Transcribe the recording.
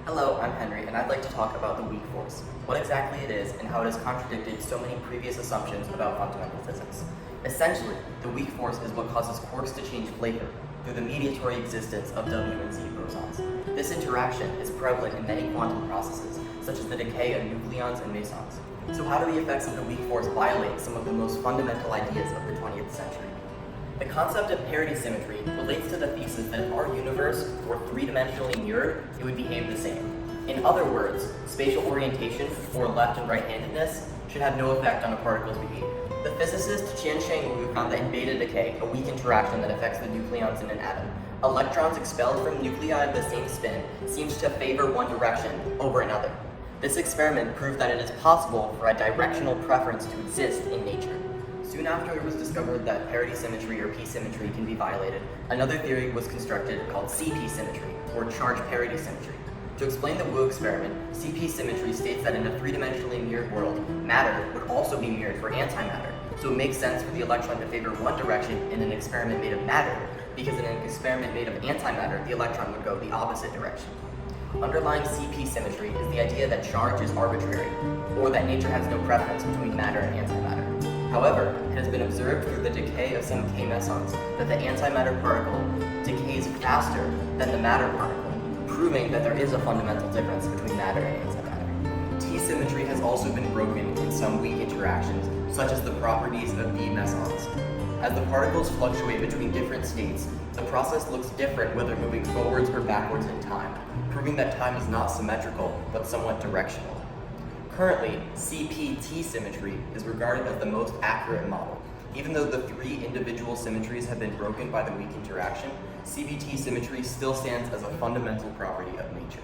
Hello, I'm Henry, and I'd like to talk about the weak force, what exactly it is, and how it has contradicted so many previous assumptions about fundamental physics. Essentially, the weak force is what causes quarks to change flavor through the mediatory existence of W and Z bosons. This interaction is prevalent in many quantum processes, such as the decay of nucleons and mesons. So how do the effects of the weak force violate some of the most fundamental ideas of the 20th century? The concept of parity symmetry relates to the thesis that if our universe were three-dimensionally mirrored, it would behave the same. In other words, spatial orientation, or left and right-handedness, should have no effect on a particle's behavior. The physicist Cianfrani found that in beta decay, a weak interaction that affects the nucleons in an atom, electrons expelled from nuclei of the same spin seems to favor one direction over another. This experiment proved that it is possible for a directional preference to exist in nature. Soon after it was discovered that parity symmetry or p-symmetry can be violated, another theory was constructed called CP symmetry, or charge parity symmetry. To explain the Wu experiment, CP symmetry states that in a three-dimensionally mirrored world, matter would also be mirrored for antimatter, so it makes sense for the electron to favor one direction in an experiment made of matter, because in an experiment made of antimatter, the electron would go the opposite direction. Underlying CP symmetry is the idea that charge is arbitrary, or that nature has no preference between matter and antimatter. However, it has been observed through the decay of some K mesons that the antimatter particle decays faster than the matter particle, proving that there is a fundamental difference between matter and antimatter. T-symmetry has also been broken in some weak interactions, such as the properties of B mesons. As the particles fluctuate between different states, the process looks different whether moving forwards or backwards in time, proving that time is not symmetrical, but somewhat directional. Currently, CP-T symmetry is regarded as the most accurate model. Even though the three individual symmetries have been broken by the weak interaction, CP-T symmetry still stands as a fundamental property of nature.